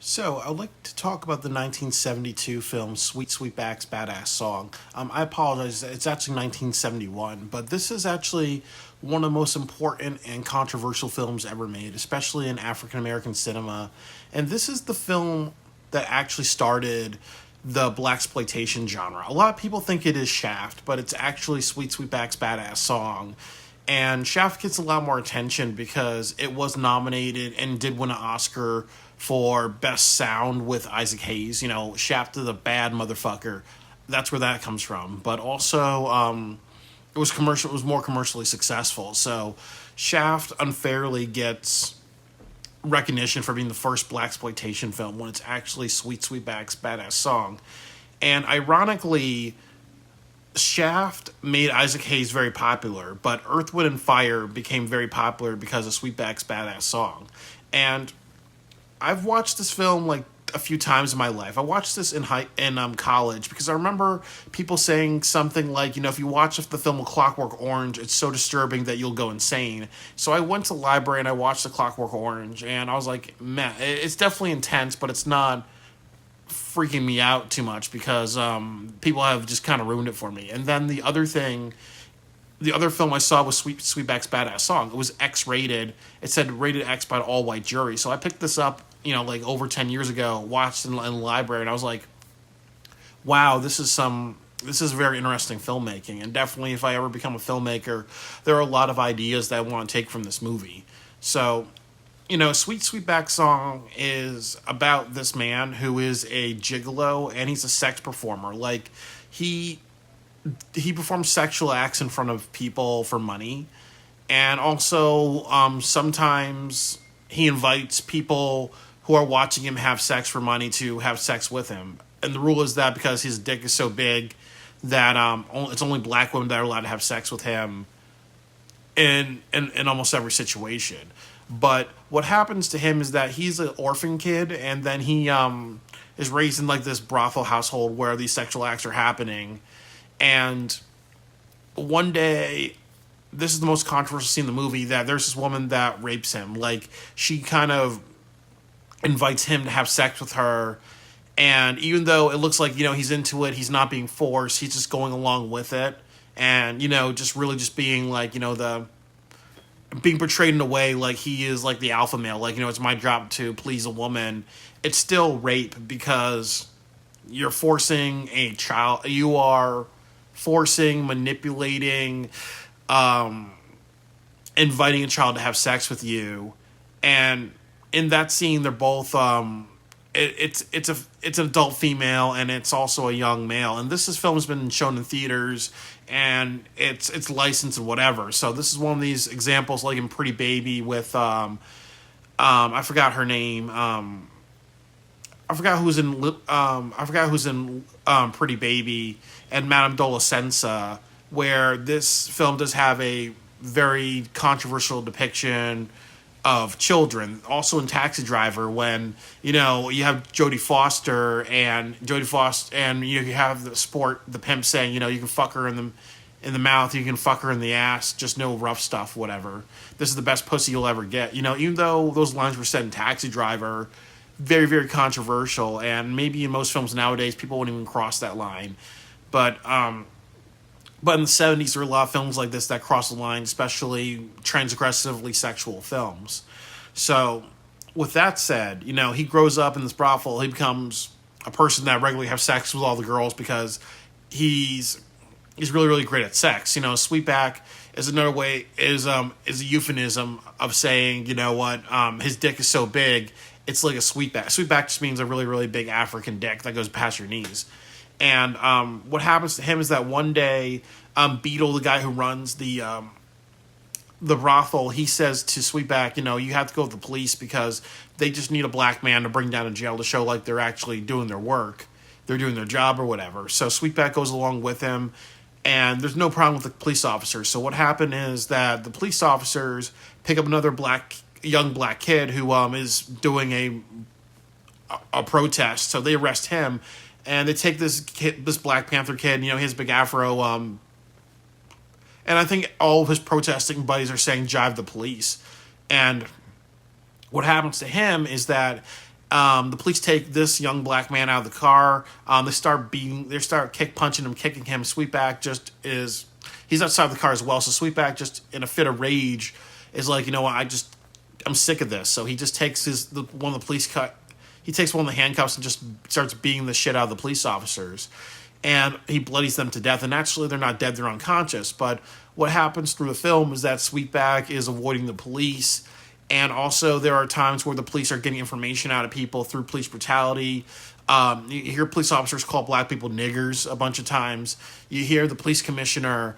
So, I'd like to talk about the 1972 film Sweetback's Badass Song. I apologize, it's actually 1971, but this is actually one of the most important and controversial films ever made, especially in African American cinema. And this is the film that actually started the Blaxploitation genre. A lot of people think it is Shaft, but it's actually Sweetback's Badass Song. And Shaft gets a lot more attention because it was nominated and did win an Oscar for Best Sound with Isaac Hayes. You know, Shaft is a bad motherfucker. That's where that comes from. But also, it was commercial. It was more commercially successful. So, Shaft unfairly gets recognition for being the first blaxploitation film when it's actually Sweetback's Badass Song. And ironically, Shaft made Isaac Hayes very popular, but Earth, Wind, and Fire became very popular because of Sweetback's Badass Song. And I've watched this film like a few times in my life. I watched this in college because I remember people saying something like, you know, if you watch the film Clockwork Orange, it's so disturbing that you'll go insane. So I went to the library and I watched the Clockwork Orange, and I was like, man, it's definitely intense, but it's not freaking me out too much because people have just kind of ruined it for me. And then the other film I saw was Sweetback's Badass Song. It was X-rated. It said rated X by an all-white jury. So I picked this up, you know, like over 10 years ago, watched it in the library, and I was like, wow, this is very interesting filmmaking. And definitely if I ever become a filmmaker, there are a lot of ideas that I want to take from this movie. So, you know, Sweetback Song is about this man who is a gigolo and he's a sex performer. Like, he performs sexual acts in front of people for money, and also sometimes he invites people who are watching him have sex for money to have sex with him. And the rule is that because his dick is so big that it's only black women that are allowed to have sex with him in almost every situation. But what happens to him is that he's an orphan kid, and then he is raised in like this brothel household where these sexual acts are happening. And one day, this is the most controversial scene in the movie, that there's this woman that rapes him. Like, she kind of invites him to have sex with her, and even though it looks like, you know, he's into it, he's not being forced, he's just going along with it, and, you know, just really just being like, you know, being portrayed in a way like he is like the alpha male, like, you know, it's my job to please a woman. It's still rape because you are forcing, manipulating, inviting a child to have sex with you. And in that scene, they're both it's an adult female, and it's also a young male. And this film has been shown in theaters, and it's licensed and whatever. So this is one of these examples, like in Pretty Baby with I forgot her name. I forgot who's in Pretty Baby and Madame Adolescenza, where this film does have a very controversial depiction of children. Also in Taxi Driver, when, you know, you have Jodie Foster and you have the pimp saying, you know, you can fuck her in the mouth, you can fuck her in the ass, just no rough stuff, whatever. This is the best pussy you'll ever get. You know, even though those lines were said in Taxi Driver, very, very controversial, and maybe in most films nowadays people wouldn't even cross that line. But in the 70s, there were a lot of films like this that crossed the line, especially transgressively sexual films. So, with that said, you know, he grows up in this brothel. He becomes a person that regularly has sex with all the girls because he's really, really great at sex. You know, Sweetback is another way, is a euphemism of saying, you know what, his dick is so big, it's like a sweetback. Sweetback just means a really, really big African dick that goes past your knees. And what happens to him is that one day, Beetle, the guy who runs the brothel, he says to Sweetback, you know, you have to go to the police because they just need a black man to bring down to jail to show like they're actually doing their work. They're doing their job or whatever. So Sweetback goes along with him, and there's no problem with the police officers. So what happened is that the police officers pick up another young black kid who is doing a protest. So they arrest him, and they take this Black Panther kid, you know, his big afro, and I think all of his protesting buddies are saying "jive the police." And what happens to him is that The police take this young black man out of the car. They start punching him, kicking him. Sweetback he's outside the car as well. So Sweetback, just in a fit of rage, is like, you know what, I'm sick of this. So he just takes one of the handcuffs and just starts beating the shit out of the police officers. And he bloodies them to death. And actually, they're not dead, they're unconscious. But what happens through the film is that Sweetback is avoiding the police. And also, there are times where the police are getting information out of people through police brutality. You hear police officers call black people niggers a bunch of times. You hear the police commissioner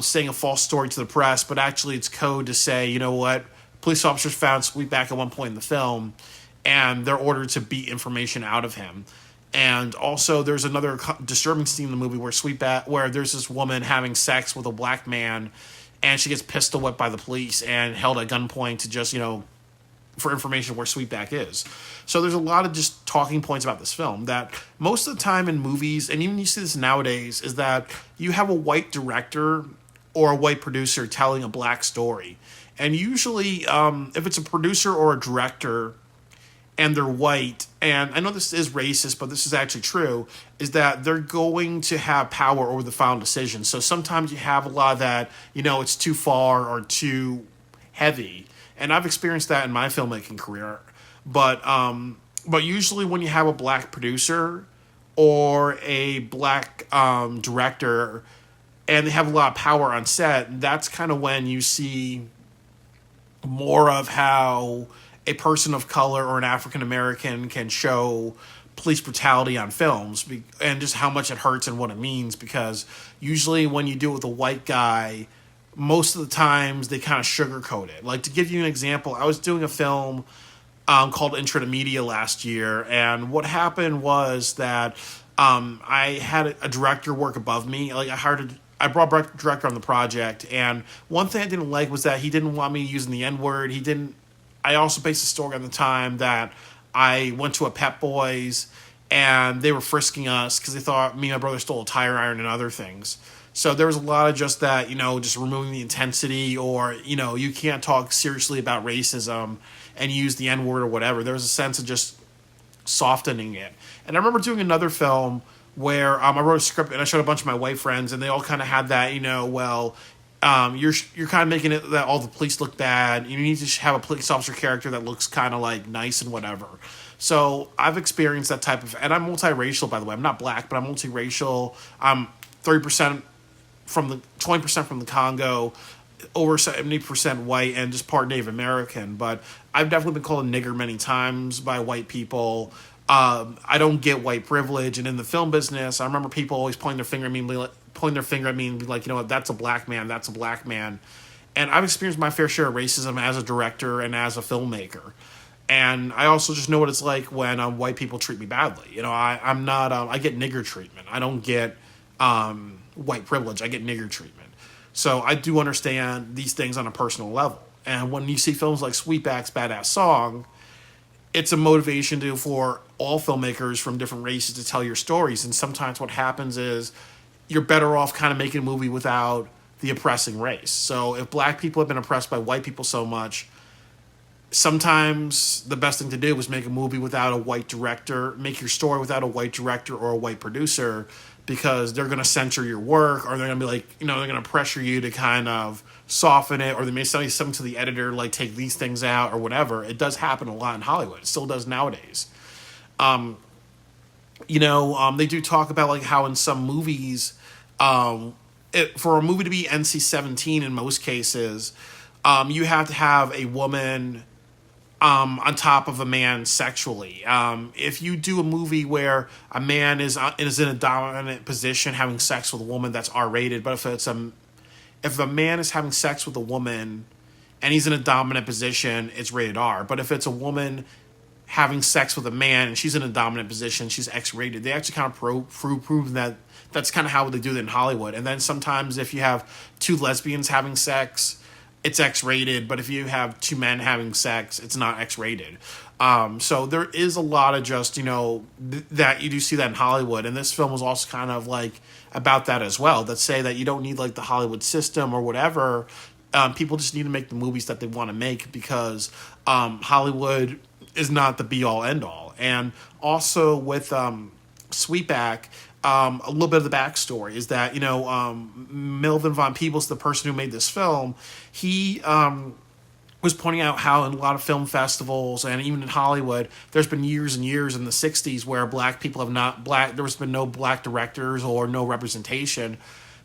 saying a false story to the press, but actually it's code to say, you know what, police officers found Sweetback at one point in the film, and they're ordered to beat information out of him. And also, there's another disturbing scene in the movie where there's this woman having sex with a black man, and she gets pistol whipped by the police and held at gunpoint to just, for information where Sweetback is. So there's a lot of just talking points about this film that most of the time in movies, and even you see this nowadays, is that you have a white director or a white producer telling a black story. And usually, if it's a producer or a director and they're white, and I know this is racist, but this is actually true, is that they're going to have power over the final decision. So sometimes you have a lot of that, it's too far or too heavy. And I've experienced that in my filmmaking career. But usually when you have a black producer or a black director and they have a lot of power on set, that's kind of when you see more of how a person of color or an African American can show police brutality on films, and just how much it hurts and what it means. Because usually when you do it with a white guy, most of the times they kind of sugarcoat it. Like, to give you an example, I was doing a film called Intro to Media last year, and what happened was that I had a director work above me. Like, I brought a director on the project, and one thing I didn't like was that he didn't want me using the N-word. I also based the story on the time that I went to a Pep Boys and they were frisking us because they thought me and my brother stole a tire iron and other things. So there was a lot of just that, just removing the intensity, or, you can't talk seriously about racism and use the N-word or whatever. There was a sense of just softening it. And I remember doing another film where I wrote a script and I showed a bunch of my white friends, and they all kind of had that, you're kind of making it that all the police look bad. You need to have a police officer character that looks kind of like nice and whatever. So I've experienced that type of, and I'm multiracial, by the way. I'm not black, but I'm multiracial. I'm 20% from the Congo, over 70% white, and just part Native American. But I've definitely been called a nigger many times by white people. I don't get white privilege, and in the film business, I remember people always pointing their finger at me and be like, that's a black man, that's a black man. And I've experienced my fair share of racism as a director and as a filmmaker. And I also just know what it's like when white people treat me badly. I'm not, I get nigger treatment. I don't get white privilege. I get nigger treatment. So I do understand these things on a personal level. And when you see films like Sweetback's Baadasssss Song, it's a motivation for all filmmakers from different races to tell your stories. And sometimes what happens is you're better off kind of making a movie without the oppressing race. So if black people have been oppressed by white people so much, sometimes the best thing to do is make a movie without a white director, make your story without a white director or a white producer, because they're going to censor your work, or they're going to be like, they're going to pressure you to kind of soften it, or they may say something to the editor, like take these things out or whatever. It does happen a lot in Hollywood. It still does nowadays. They do talk about like how in some movies, for a movie to be NC-17 in most cases, you have to have a woman on top of a man sexually. If you do a movie where a man is in a dominant position having sex with a woman, that's R-rated. But if a man is having sex with a woman and he's in a dominant position, it's rated R. But if it's a woman having sex with a man and she's in a dominant position, she's X-rated. They actually kind of prove that that's kind of how they do it in Hollywood. And then sometimes if you have two lesbians having sex, it's X-rated, but if you have two men having sex, it's not X-rated. So there is a lot of just, that you do see that in Hollywood. And this film was also kind of like about that as well, that say that you don't need like the Hollywood system or whatever. People just need to make the movies that they want to make, because Hollywood is not the be-all, end-all. And also with Sweetback, a little bit of the backstory is that, Melvin Von Peebles, the person who made this film, he was pointing out how in a lot of film festivals and even in Hollywood, there's been years and years in the 60s where black people have not, there's been no black directors or no representation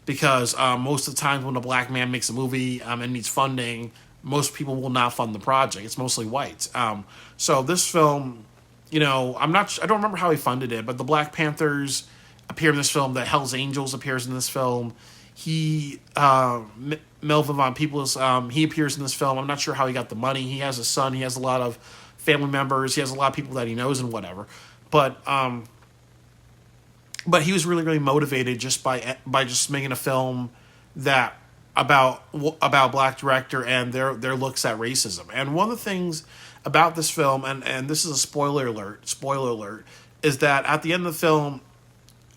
because most of the time when a black man makes a movie and needs funding, most people will not fund the project. It's mostly whites. So this film, I don't remember how he funded it, but the Black Panthers appear in this film. The Hell's Angels appears in this film. Melvin Von Peebles, he appears in this film. I'm not sure how he got the money. He has a son. He has a lot of family members. He has a lot of people that he knows and whatever. But he was really, really motivated just by just making a film that about black director and their looks at racism. And one of the things about this film, and this is a spoiler alert, is that at the end of the film,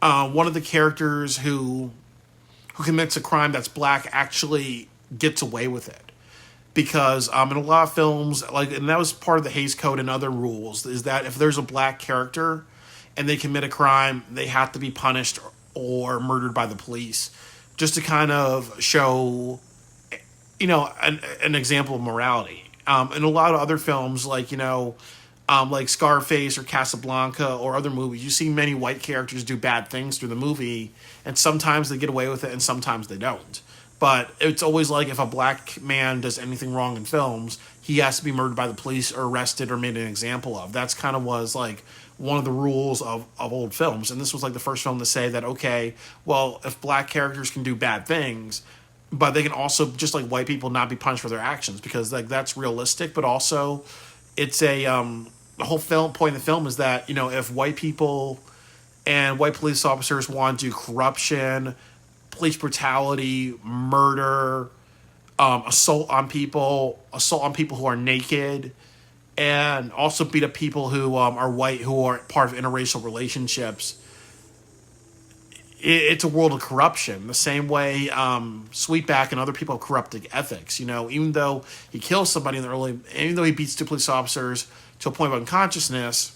one of the characters who commits a crime that's black actually gets away with it. Because in a lot of films, and that was part of the Hays Code and other rules, is that if there's a black character and they commit a crime, they have to be punished or murdered by the police, just to kind of show, an example of morality. In a lot of other films, like Scarface or Casablanca or other movies, you see many white characters do bad things through the movie, and sometimes they get away with it and sometimes they don't. But it's always like if a black man does anything wrong in films, he has to be murdered by the police or arrested or made an example of. That's kind of was like one of the rules of old films. And this was like the first film to say that, okay, well, if black characters can do bad things, but they can also, just like white people, not be punished for their actions, because like that's realistic, but also it's the whole point of the film is that, if white people and white police officers want to do corruption, police brutality, murder, assault on people who are naked, and also beat up people who are white, who are part of interracial relationships, it's a world of corruption. The same way Sweetback and other people have corrupted ethics. Even though he kills somebody even though he beats two police officers to a point of unconsciousness,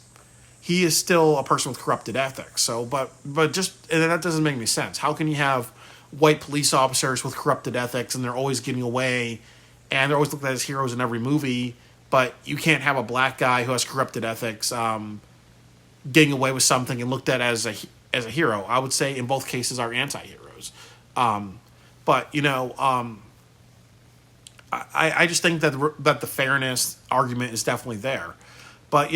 he is still a person with corrupted ethics. So, but and that doesn't make any sense. How can you have white police officers with corrupted ethics and they're always getting away, and they're always looked at as heroes in every movie, but you can't have a black guy who has corrupted ethics getting away with something and looked at as a hero? I would say in both cases are anti-heroes. I just think that the fairness argument is definitely there. But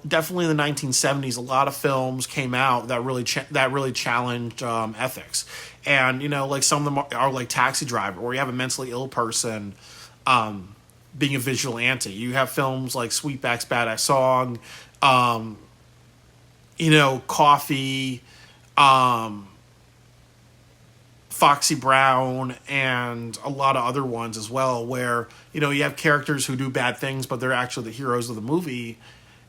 definitely in the 1970s, a lot of films came out that really challenged ethics, and like some of them are like Taxi Driver, where you have a mentally ill person being a vigilante. You have films like Sweetback's Badass Song, Coffee, Foxy Brown, and a lot of other ones as well, where you have characters who do bad things, but they're actually the heroes of the movie.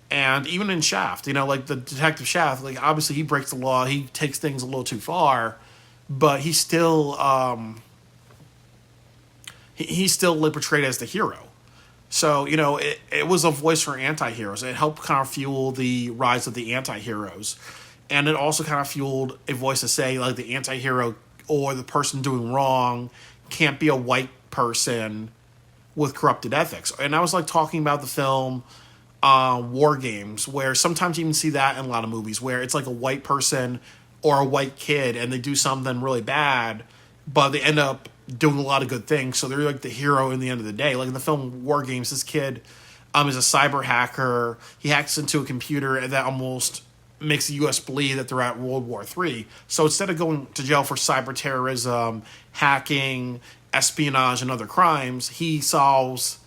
And even in Shaft, like the Detective Shaft, like obviously he breaks the law, he takes things a little too far, but he's still like portrayed as the hero. So it was a voice for anti-heroes. It helped kind of fuel the rise of the anti-heroes, and it also kind of fueled a voice to say like the anti-hero or the person doing wrong can't be a white person with corrupted ethics. And I was like talking about the film War Games, where sometimes you even see that in a lot of movies, where it's like a white person or a white kid and they do something really bad, but they end up doing a lot of good things, so they're like the hero in the end of the day. Like in the film War Games, this kid is a cyber hacker. He hacks into a computer and that almost makes the U.S. believe that they're at World War III. So instead of going to jail for cyber terrorism, hacking, espionage, and other crimes, he solves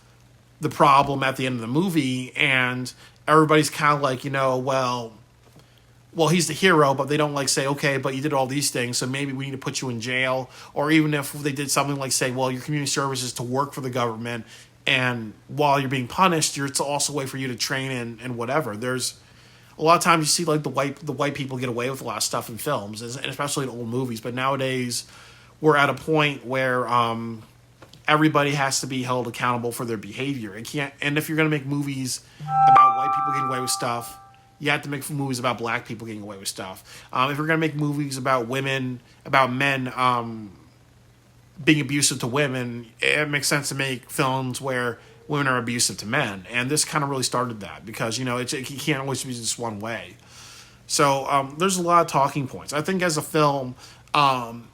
the problem at the end of the movie, and everybody's kind of like, well, he's the hero, but they don't like say, okay, but you did all these things, so maybe we need to put you in jail. Or even if they did something like say, well, your community service is to work for the government, and while you're being punished, it's also a way for you to train and whatever. There's a lot of times you see like the white people get away with a lot of stuff in films, and especially in old movies. But nowadays, we're at a point where everybody has to be held accountable for their behavior. And if you're going to make movies about white people getting away with stuff, you have to make movies about black people getting away with stuff. If you're going to make movies about women, about men being abusive to women, it makes sense to make films where women are abusive to men. And this kind of really started that because, it can't always be just one way. So there's a lot of talking points. I think as a film,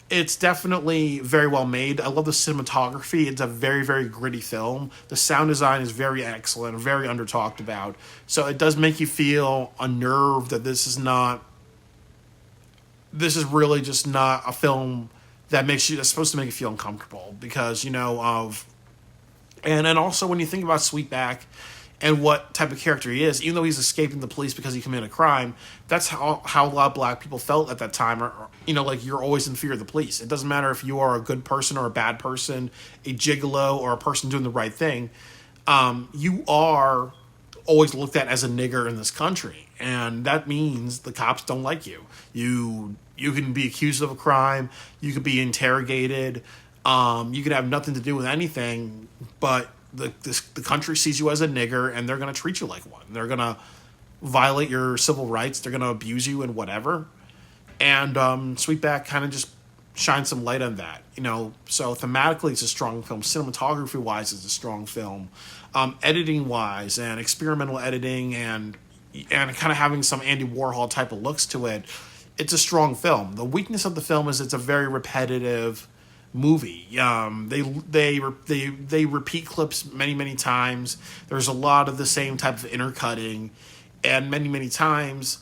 it's definitely very well made. I love the cinematography. It's a very, very gritty film. The sound design is very excellent, very under talked about. So it does make you feel unnerved that this is really just not a film that's supposed to make you feel uncomfortable because, and also when you think about Sweetback and what type of character he is, even though he's escaping the police because he committed a crime, that's how a lot of black people felt at that time. Or like you're always in fear of the police. It doesn't matter if you are a good person or a bad person, a gigolo or a person doing the right thing. You are always looked at as a nigger in this country, and that means the cops don't like you. You can be accused of a crime. You could be interrogated. You could have nothing to do with anything, but the country sees you as a nigger, and they're going to treat you like one. They're going to violate your civil rights. They're going to abuse you and whatever. And Sweetback kind of just shines some light on that. So thematically, it's a strong film. Cinematography-wise, it's a strong film. Editing-wise and experimental editing and kind of having some Andy Warhol type of looks to it, it's a strong film. The weakness of the film is it's a very repetitive movie. They repeat clips many times. There's a lot of the same type of intercutting, and many times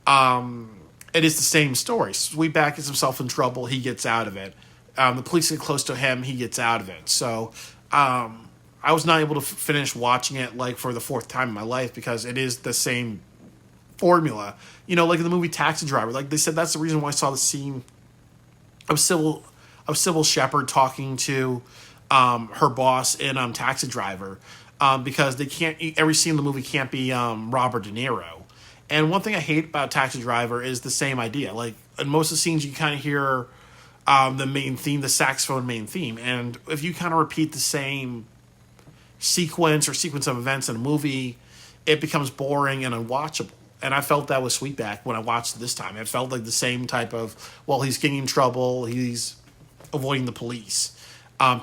it is the same story. Sweetback gets himself in trouble, he gets out of it. The police get close to him, he gets out of it. So I was not able to finish watching it like for the fourth time in my life because it is the same formula. Like in the movie Taxi Driver, like they said, that's the reason why I saw the scene of Sybil Shepherd talking to her boss in Taxi Driver because they can't, every scene in the movie can't be Robert De Niro. And one thing I hate about Taxi Driver is the same idea. Like in most of the scenes, you kind of hear the main theme, the saxophone main theme, and if you kind of repeat the same sequence of events in a movie, it becomes boring and unwatchable. And I felt that with Sweetback when I watched it this time. It felt like the same type of, he's getting in trouble, he's avoiding the police.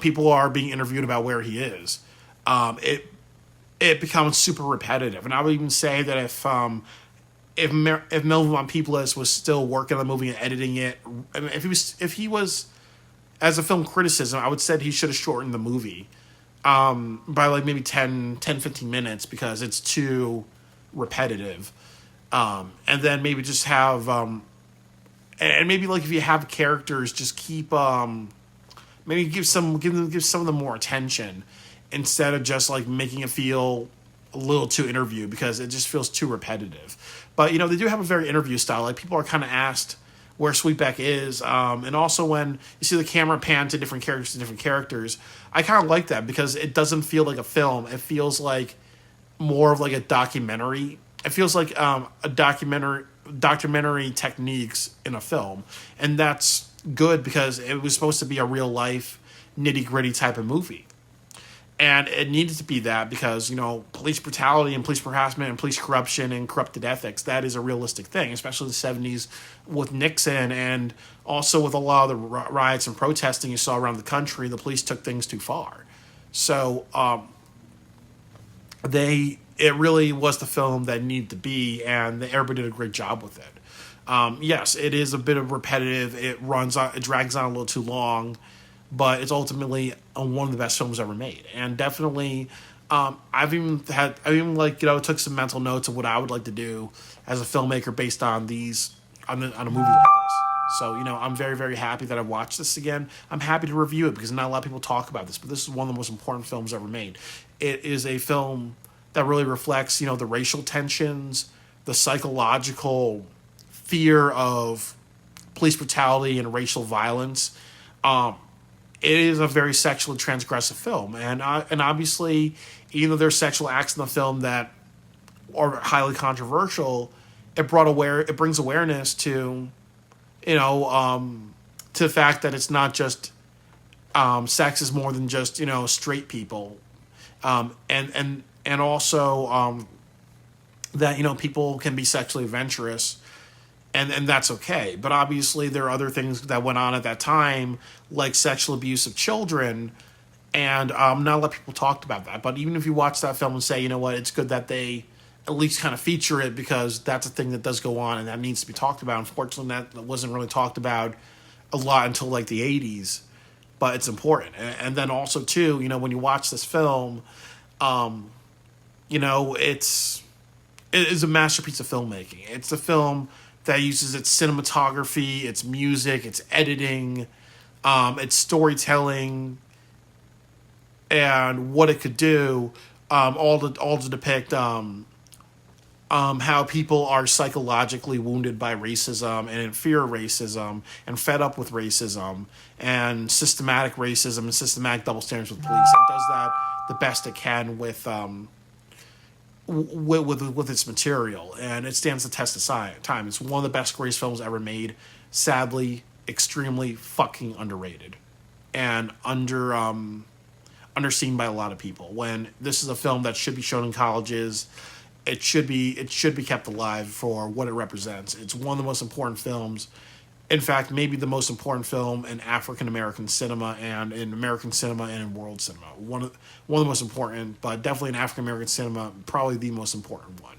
People are being interviewed about where he is. It becomes super repetitive. And I would even say that if Melvin Von Peebles was still working on the movie and editing it, I mean, if he was as a film criticism, I would say he should have shortened the movie by like maybe 10-15 minutes because it's too repetitive. And then maybe just have and maybe like if you have characters, just keep maybe give some of them more attention instead of just like making it feel a little too interview because it just feels too repetitive. But they do have a very interview style. Like people are kind of asked where Sweetback is, and also when you see the camera pan to different characters, I kind of like that because it doesn't feel like a film. It feels like more of like a documentary. It feels like a documentary techniques in a film, and that's good because it was supposed to be a real life nitty gritty type of movie, and it needed to be that because police brutality and police harassment and police corruption and corrupted ethics, that is a realistic thing, especially the 70s with Nixon and also with a lot of the riots and protesting you saw around the country. The police took things too far, so it really was the film that needed to be, and everybody did a great job with it. Yes, it is a bit of repetitive. It drags on a little too long, but it's ultimately one of the best films ever made. And definitely, I've even took some mental notes of what I would like to do as a filmmaker based on on a movie like this. So, I'm very, very happy that I watched this again. I'm happy to review it because not a lot of people talk about this, but this is one of the most important films ever made. It is a film that really reflects, the racial tensions, the psychological fear of police brutality and racial violence. It is a very sexually transgressive film, and obviously, even though there's sexual acts in the film that are highly controversial, it brings awareness to, to the fact that it's not just sex is more than just straight people, and also that, people can be sexually adventurous, and that's okay. But obviously there are other things that went on at that time, like sexual abuse of children, and not a lot of people talked about that. But even if you watch that film and say, you know what, it's good that they at least kind of feature it, because that's a thing that does go on and that needs to be talked about. Unfortunately, that wasn't really talked about a lot until like the 80s, but it's important. And then also too, when you watch this film, it is a masterpiece of filmmaking. It's a film that uses its cinematography, its music, its editing, its storytelling, and what it could do, all to depict how people are psychologically wounded by racism and in fear of racism and fed up with racism and systematic racism and systematic double standards with police. It does that the best it can with its material, and it stands the test of time. It's one of the best greatest films ever made. Sadly, extremely fucking underrated and underseen by a lot of people. When this is a film that should be shown in colleges, it should be kept alive for what it represents. It's one of the most important films. In fact, maybe the most important film in African American cinema and in American cinema and in world cinema. One of the most important, but definitely in African American cinema, probably the most important one.